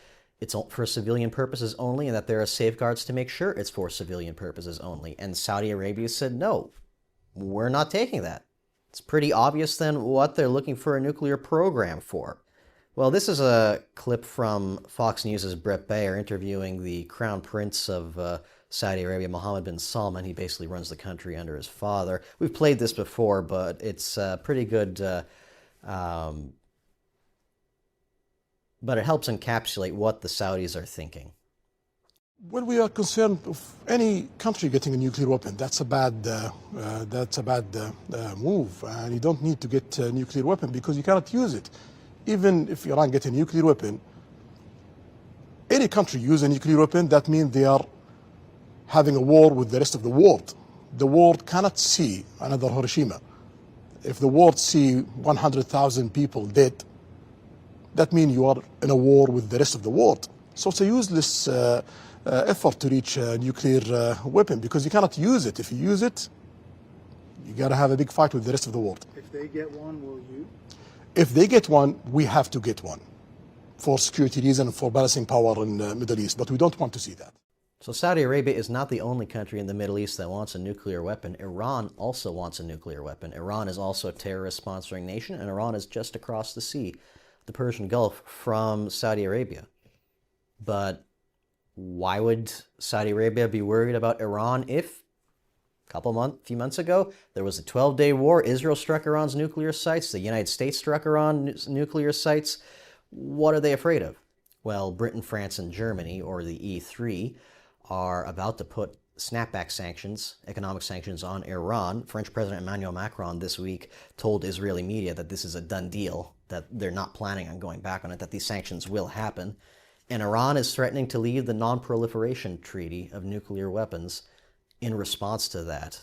it's for civilian purposes only and that there are safeguards to make sure it's for civilian purposes only. And Saudi Arabia said, no, we're not taking that. It's pretty obvious then what they're looking for a nuclear program for. Well, this is a clip from Fox News' Brett Baer interviewing the Crown Prince of Saudi Arabia, Mohammed bin Salman. He basically runs the country under his father. We've played this before, but it's pretty good, but it helps encapsulate what the Saudis are thinking. When we are concerned of any country getting a nuclear weapon, that's a bad move. And you don't need to get a nuclear weapon because you cannot use it. Even if Iran gets a nuclear weapon, any country use a nuclear weapon, that means they are having a war with the rest of the world. The world cannot see another Hiroshima. If the world see 100,000 people dead, that means you are in a war with the rest of the world. So it's a useless effort to reach a nuclear weapon because you cannot use it. If you use it, you got to have a big fight with the rest of the world. If they get one, will you? If they get one, we have to get one for security reasons, for balancing power in the Middle East, but we don't want to see that. So Saudi Arabia is not the only country in the Middle East that wants a nuclear weapon. Iran also wants a nuclear weapon. Iran is also a terrorist-sponsoring nation, and Iran is just across the sea, the Persian Gulf, from Saudi Arabia. But why would Saudi Arabia be worried about Iran if few months ago, there was a 12-day war. Israel struck Iran's nuclear sites. The United States struck Iran's nuclear sites. What are they afraid of? Well, Britain, France, and Germany, or the E3, are about to put snapback sanctions, economic sanctions on Iran. French President Emmanuel Macron this week told Israeli media that this is a done deal, that they're not planning on going back on it, that these sanctions will happen. And Iran is threatening to leave the Non-Proliferation Treaty of nuclear weapons in response to that,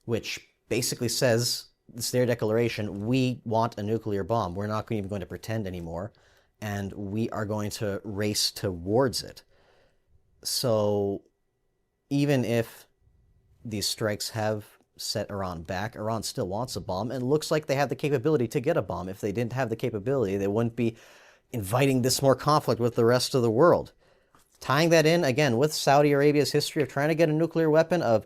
which basically says, it's their declaration, we want a nuclear bomb. We're not even going to pretend anymore, and we are going to race towards it. So even if these strikes have set Iran back, Iran still wants a bomb, and looks like they have the capability to get a bomb. If they didn't have the capability, they wouldn't be inviting this more conflict with the rest of the world. Tying that in, again, with Saudi Arabia's history of trying to get a nuclear weapon, of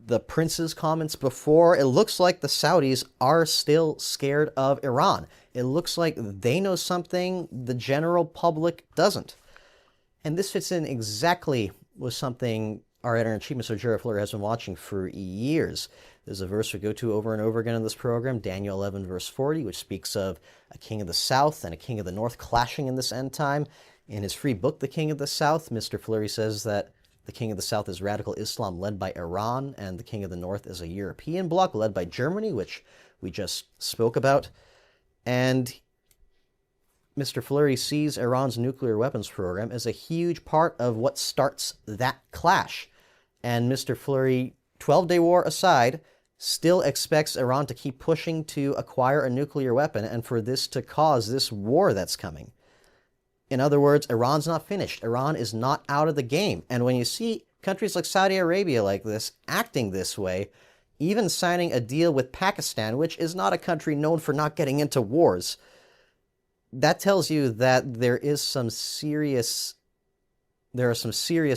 the prince's comments before, it looks like the Saudis are still scared of Iran. It looks like they know something the general public doesn't. And this fits in exactly with something our editor-in-chief, Mr. Jared Fuller, has been watching for years. There's a verse we go to over and over again in this program, Daniel 11, verse 40, which speaks of a king of the south and a king of the north clashing in this end time. In his free book, The King of the South, Mr. Fleury says that the King of the South is radical Islam led by Iran, and the King of the North is a European bloc led by Germany, which we just spoke about. And Mr. Fleury sees Iran's nuclear weapons program as a huge part of what starts that clash. And Mr. Fleury, 12-day war aside, still expects Iran to keep pushing to acquire a nuclear weapon and for this to cause this war that's coming. In other words, Iran's not finished. Iran is not out of the game. And when you see countries like Saudi Arabia like this, acting this way, even signing a deal with Pakistan, which is not a country known for not getting into wars, that tells you that there are some serious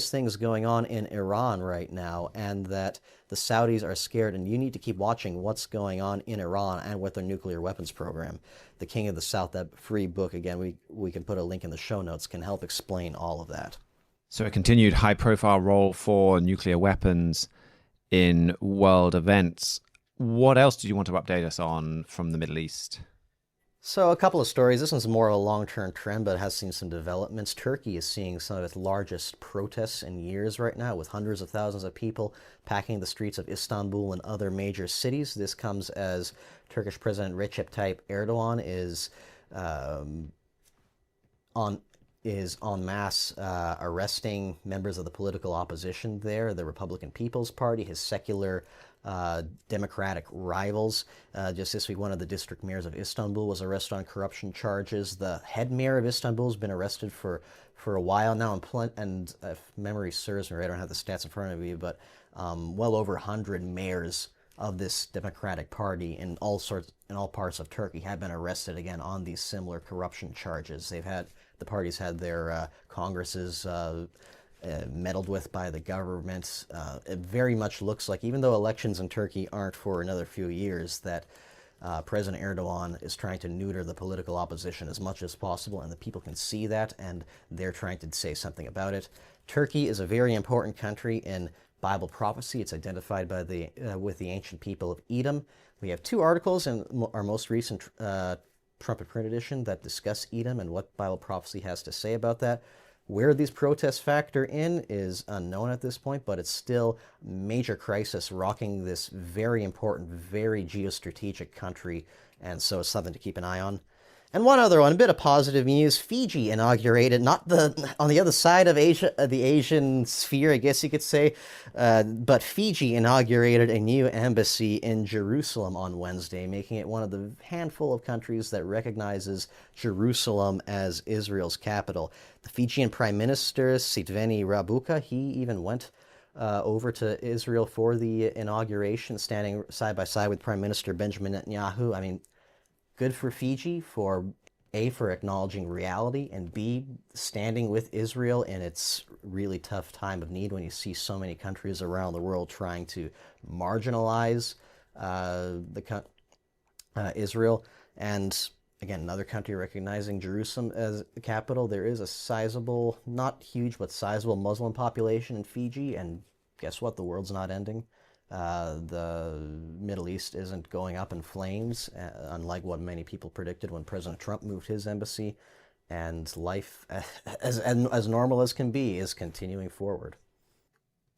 things going on in Iran right now, and that the Saudis are scared, and you need to keep watching what's going on in Iran and with their nuclear weapons program. The King of the South, that free book, again, we can put a link in the show notes, can help explain all of that. So a continued high-profile role for nuclear weapons in world events. What else did you want to update us on from the Middle East? So a couple of stories. This one's more of a long-term trend, but has seen some developments. Turkey is seeing some of its largest protests in years right now, with hundreds of thousands of people packing the streets of Istanbul and other major cities. This comes as Turkish President Recep Tayyip Erdogan is en masse arresting members of the political opposition there, the Republican People's Party, his secular Democratic rivals. Just this week, one of the district mayors of Istanbul was arrested on corruption charges. The head mayor of Istanbul has been arrested for a while now, and if memory serves me right, I don't have the stats in front of me, but well over 100 mayors of this Democratic Party in all parts of Turkey have been arrested again on these similar corruption charges. The parties had their congresses meddled with by the government. It very much looks like, even though elections in Turkey aren't for another few years, that President Erdogan is trying to neuter the political opposition as much as possible, and the people can see that, and they're trying to say something about it. Turkey is a very important country in Bible prophecy. It's identified by with the ancient people of Edom. We have two articles in our most recent trumpet print edition that discuss Edom and what Bible prophecy has to say about that. Where these protests factor in is unknown at this point, but it's still a major crisis rocking this very important, very geostrategic country, and so it's something to keep an eye on. And one other one, a bit of positive news. Fiji inaugurated, on the other side of Asia, the Asian sphere, I guess you could say, but Fiji inaugurated a new embassy in Jerusalem on Wednesday, making it one of the handful of countries that recognizes Jerusalem as Israel's capital. The Fijian Prime Minister, Sitveni Rabuka, he even went over to Israel for the inauguration, standing side by side with Prime Minister Benjamin Netanyahu. I mean, good for Fiji for A, for acknowledging reality, and B, standing with Israel in its really tough time of need when you see so many countries around the world trying to marginalize Israel. And again, another country recognizing Jerusalem as the capital. There is a sizable, not huge, but sizable Muslim population in Fiji, and guess what? The world's not ending. The Middle East isn't going up in flames, unlike what many people predicted when President Trump moved his embassy. And life, as normal as can be, is continuing forward.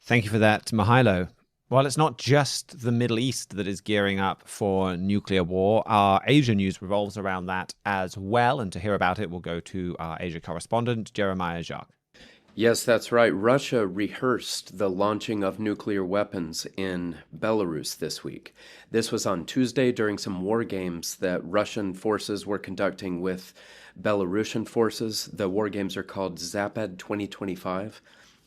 Thank you for that, Mihailo. Well, it's not just the Middle East that is gearing up for nuclear war. Our Asia news revolves around that as well. And to hear about it, we'll go to our Asia correspondent, Jeremiah Jacques. Yes, that's right. Russia rehearsed the launching of nuclear weapons in Belarus this week. This was on Tuesday during some war games that Russian forces were conducting with Belarusian forces. The war games are called Zapad 2025.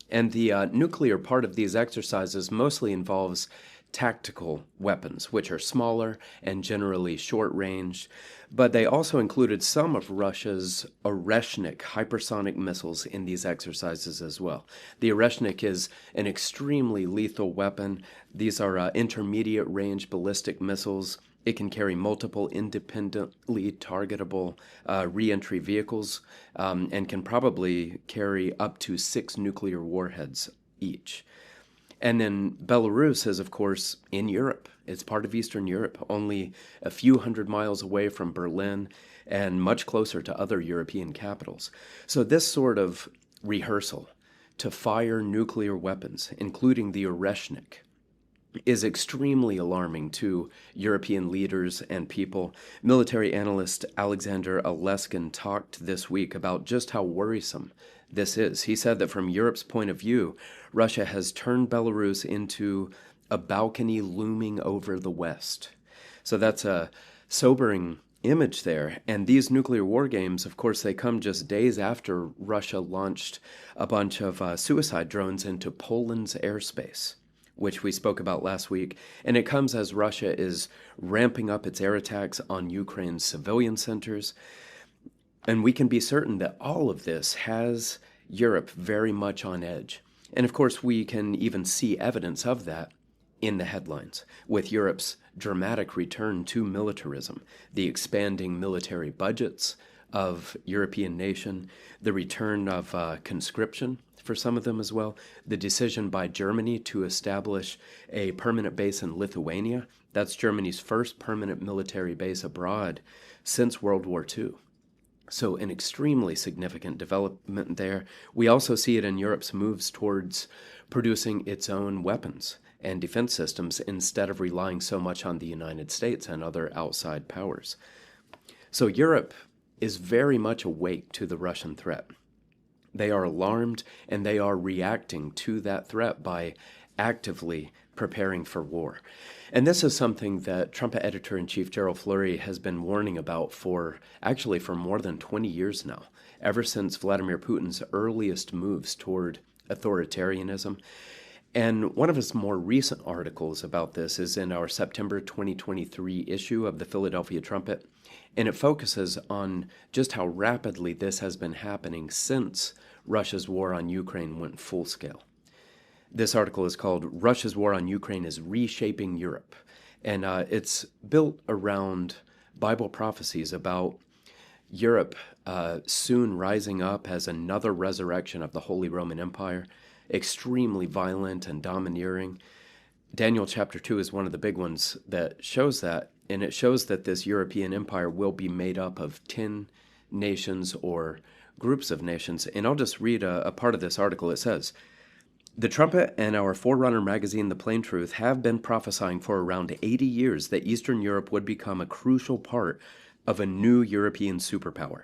And the nuclear part of these exercises mostly involves tactical weapons, which are smaller and generally short-range. But they also included some of Russia's Oreshnik hypersonic missiles in these exercises as well. The Oreshnik is an extremely lethal weapon. These are intermediate-range ballistic missiles. It can carry multiple independently targetable re-entry vehicles and can probably carry up to 6 nuclear warheads each. And then Belarus is, of course, in Europe. It's part of Eastern Europe, only a few hundred miles away from Berlin and much closer to other European capitals. So this sort of rehearsal to fire nuclear weapons, including the Oreshnik, is extremely alarming to European leaders and people. Military analyst Alexander Aleskin talked this week about just how worrisome this is. He said that from Europe's point of view, Russia has turned Belarus into a balcony looming over the West. So that's a sobering image there. And these nuclear war games, of course, they come just days after Russia launched a bunch of suicide drones into Poland's airspace, which we spoke about last week. And it comes as Russia is ramping up its air attacks on Ukraine's civilian centers. And we can be certain that all of this has Europe very much on edge. And of course, we can even see evidence of that in the headlines, with Europe's dramatic return to militarism, the expanding military budgets of European nations, the return of conscription for some of them as well, the decision by Germany to establish a permanent base in Lithuania. That's Germany's first permanent military base abroad since World War II. So an extremely significant development there. We also see it in Europe's moves towards producing its own weapons and defense systems instead of relying so much on the United States and other outside powers. So Europe is very much awake to the Russian threat. They are alarmed and they are reacting to that threat by actively preparing for war. And this is something that Trump editor-in-chief Gerald Fleury has been warning about for more than 20 years now, ever since Vladimir Putin's earliest moves toward authoritarianism. And one of his more recent articles about this is in our September 2023 issue of the Philadelphia Trumpet, and it focuses on just how rapidly this has been happening since Russia's war on Ukraine went full scale. This article is called "Russia's War on Ukraine is Reshaping Europe," and it's built around Bible prophecies about Europe soon rising up as another resurrection of the Holy Roman Empire, extremely violent and domineering. Daniel chapter 2 is one of the big ones that shows that, and it shows that this European empire will be made up of 10 nations or groups of nations. And I'll just read a part of this article. It says, "The Trumpet and our forerunner magazine, The Plain Truth, have been prophesying for around 80 years that Eastern Europe would become a crucial part of a new European superpower,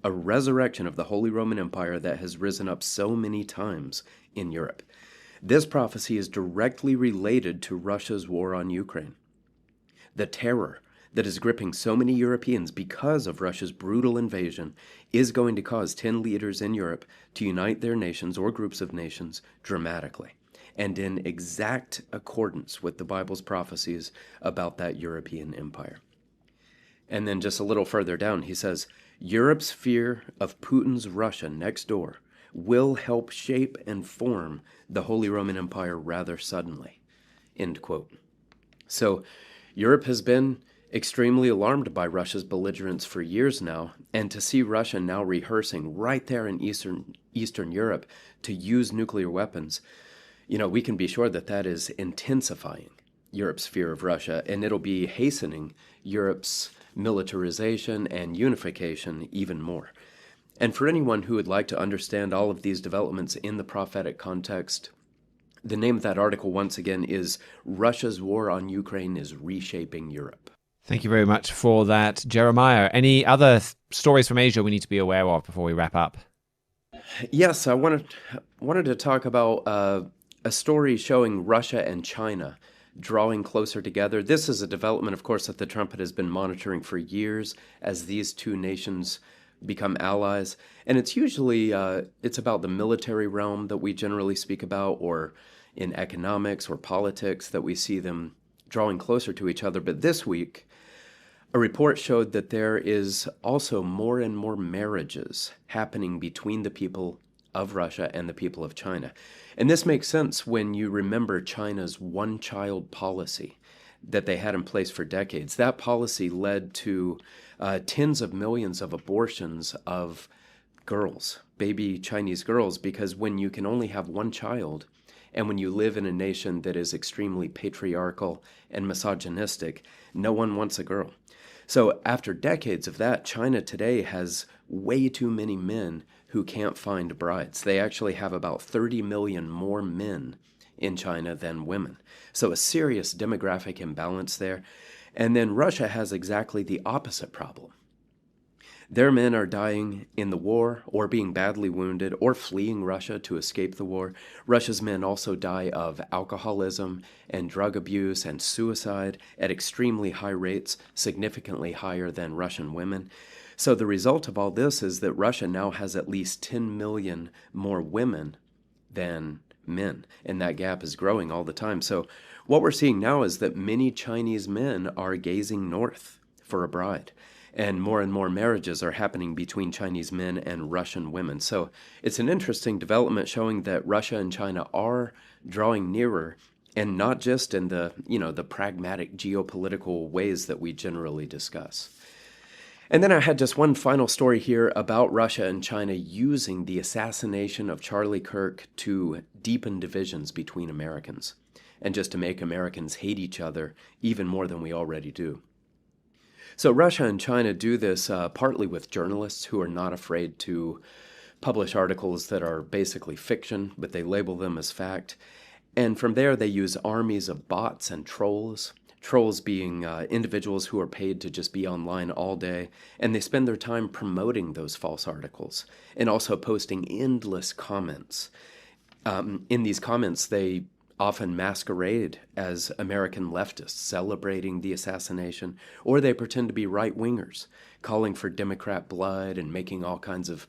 a resurrection of the Holy Roman Empire that has risen up so many times in Europe. This prophecy is directly related to Russia's war on Ukraine. The terror that is gripping so many Europeans because of Russia's brutal invasion is going to cause 10 leaders in Europe to unite their nations or groups of nations dramatically, and in exact accordance with the Bible's prophecies about that European empire." And then just a little further down, he says, "Europe's fear of Putin's Russia next door will help shape and form the Holy Roman Empire rather suddenly, end quote. So Europe has been extremely alarmed by Russia's belligerence for years now, and to see Russia now rehearsing right there in Eastern Europe to use nuclear weapons, we can be sure that that is intensifying Europe's fear of Russia, and it'll be hastening Europe's militarization and unification even more. And for anyone who would like to understand all of these developments in the prophetic context, the name of that article, once again, is Russia's War on Ukraine is Reshaping Europe. Thank you very much for that, Jeremiah. Any other stories from Asia we need to be aware of before we wrap up? Yes, I wanted to talk about a story showing Russia and China drawing closer together. This is a development, of course, that the Trumpet has been monitoring for years as these two nations become allies. And it's usually, it's about the military realm that we generally speak about, or in economics or politics that we see them drawing closer to each other. But this week, a report showed that there is also more and more marriages happening between the people of Russia and the people of China. And this makes sense when you remember China's one-child policy that they had in place for decades. That policy led to tens of millions of abortions of girls, baby Chinese girls, because when you can only have one child, and when you live in a nation that is extremely patriarchal and misogynistic, no one wants a girl. So after decades of that, China today has way too many men who can't find brides. They actually have about 30 million more men in China than women. So a serious demographic imbalance there. And then Russia has exactly the opposite problem. Their men are dying in the war or being badly wounded or fleeing Russia to escape the war. Russia's men also die of alcoholism and drug abuse and suicide at extremely high rates, significantly higher than Russian women. So the result of all this is that Russia now has at least 10 million more women than men, and that gap is growing all the time. So what we're seeing now is that many Chinese men are gazing north for a bride. And more marriages are happening between Chinese men and Russian women. So it's an interesting development showing that Russia and China are drawing nearer, and not just in the pragmatic geopolitical ways that we generally discuss. And then I had just one final story here about Russia and China using the assassination of Charlie Kirk to deepen divisions between Americans, and just to make Americans hate each other even more than we already do. So Russia and China do this partly with journalists who are not afraid to publish articles that are basically fiction, but they label them as fact. And from there, they use armies of bots and trolls being individuals who are paid to just be online all day, and they spend their time promoting those false articles and also posting endless comments. In these comments, they often masquerade as American leftists celebrating the assassination, or they pretend to be right-wingers, calling for Democrat blood and making all kinds of,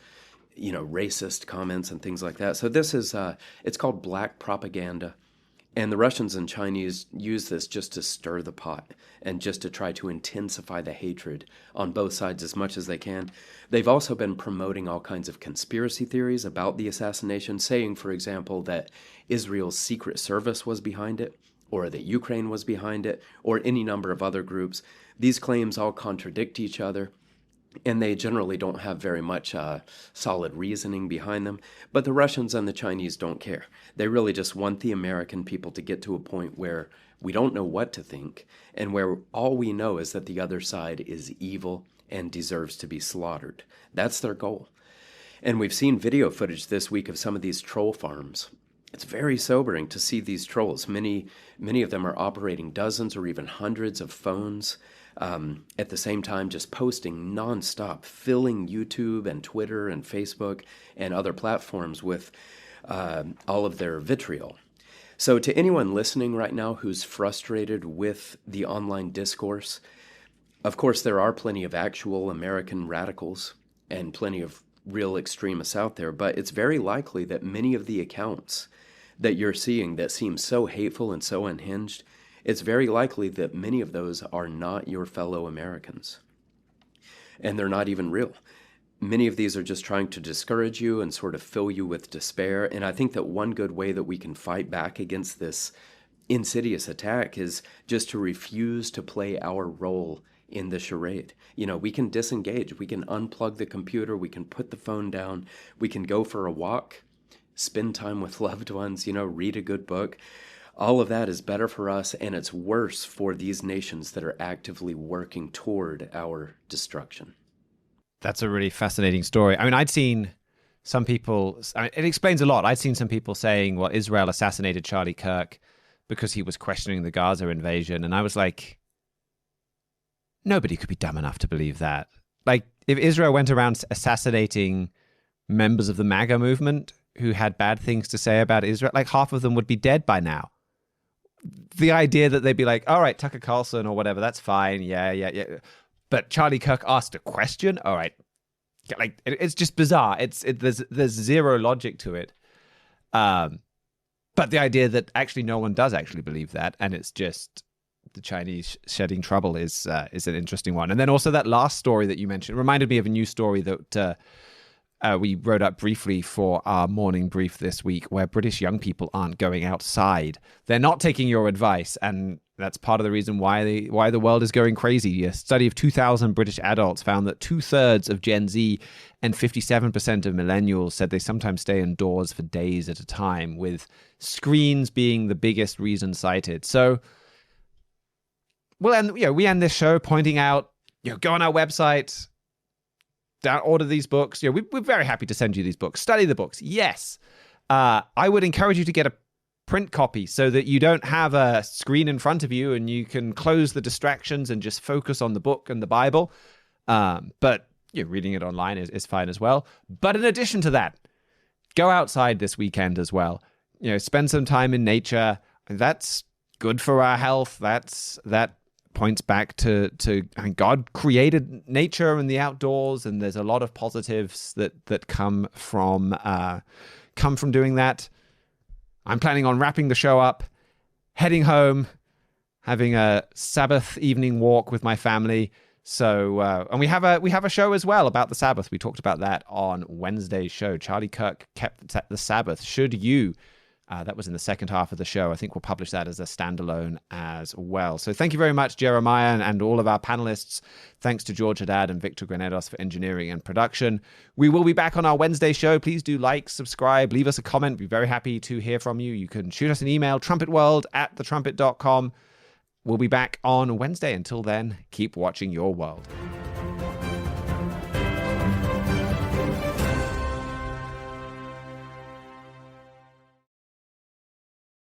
racist comments and things like that. So this is, it's called black propaganda. And the Russians and Chinese use this just to stir the pot and just to try to intensify the hatred on both sides as much as they can. They've also been promoting all kinds of conspiracy theories about the assassination, saying, for example, that Israel's secret service was behind it, or that Ukraine was behind it, or any number of other groups. These claims all contradict each other, and they generally don't have very much solid reasoning behind them. But the Russians and the Chinese don't care. They really just want the American people to get to a point where we don't know what to think, and where all we know is that the other side is evil and deserves to be slaughtered. That's their goal. And we've seen video footage this week of some of these troll farms. It's very sobering to see these trolls. Many of them are operating dozens or even hundreds of phones at the same time, just posting nonstop, filling YouTube and Twitter and Facebook and other platforms with all of their vitriol. So to anyone listening right now who's frustrated with the online discourse, of course there are plenty of actual American radicals and plenty of real extremists out there, but it's very likely that many of the accounts that you're seeing that seem so hateful and so unhinged, it's very likely that many of those are not your fellow Americans. And they're not even real. Many of these are just trying to discourage you and sort of fill you with despair. And I think that one good way that we can fight back against this insidious attack is just to refuse to play our role in the charade. We can disengage. We can unplug the computer. We can put the phone down. We can go for a walk, spend time with loved ones, read a good book. All of that is better for us, and it's worse for these nations that are actively working toward our destruction. That's a really fascinating story. I mean, I'd seen some people, it explains a lot. I'd seen some people saying, well, Israel assassinated Charlie Kirk because he was questioning the Gaza invasion. And I was like, nobody could be dumb enough to believe that. Like, if Israel went around assassinating members of the MAGA movement who had bad things to say about Israel, like half of them would be dead by now. The idea that they'd be like, all right, Tucker Carlson or whatever, that's fine. Yeah. But Charlie Kirk asked a question. All right, like it's just bizarre. There's zero logic to it. But the idea that actually no one does actually believe that, and it's just the Chinese shedding trouble is an interesting one. And then also that last story that you mentioned reminded me of a new story that we wrote up briefly for our morning brief this week, where British young people aren't going outside. They're not taking your advice, and that's part of the reason why the world is going crazy. A study of 2,000 British adults found that 2/3 of Gen Z and 57% of millennials said they sometimes stay indoors for days at a time, with screens being the biggest reason cited. So, we end this show pointing out, go on our website, order these books. We're very happy to send you these books. Study the books. Yes. I would encourage you to get a print copy so that you don't have a screen in front of you and you can close the distractions and just focus on the book and the Bible. But reading it online is fine as well. But in addition to that, go outside this weekend as well. Spend some time in nature. That's good for our health. That points back to God created nature and the outdoors, and there's a lot of positives that come from doing that. I'm planning on wrapping the show up, heading home, having a Sabbath evening walk with my family. So, and we have a show as well about the Sabbath. We talked about that on Wednesday's show. Charlie Kirk kept the Sabbath. Should you? That was in the second half of the show. I think we'll publish that as a standalone as well. So thank you very much, Jeremiah, and all of our panelists. Thanks to George Haddad and Victor Grenedos for engineering and production. We will be back on our Wednesday show. Please do like, subscribe, leave us a comment. We'd be very happy to hear from you. You can shoot us an email, trumpetworld@thetrumpet.com. We'll be back on Wednesday. Until then, keep watching your world.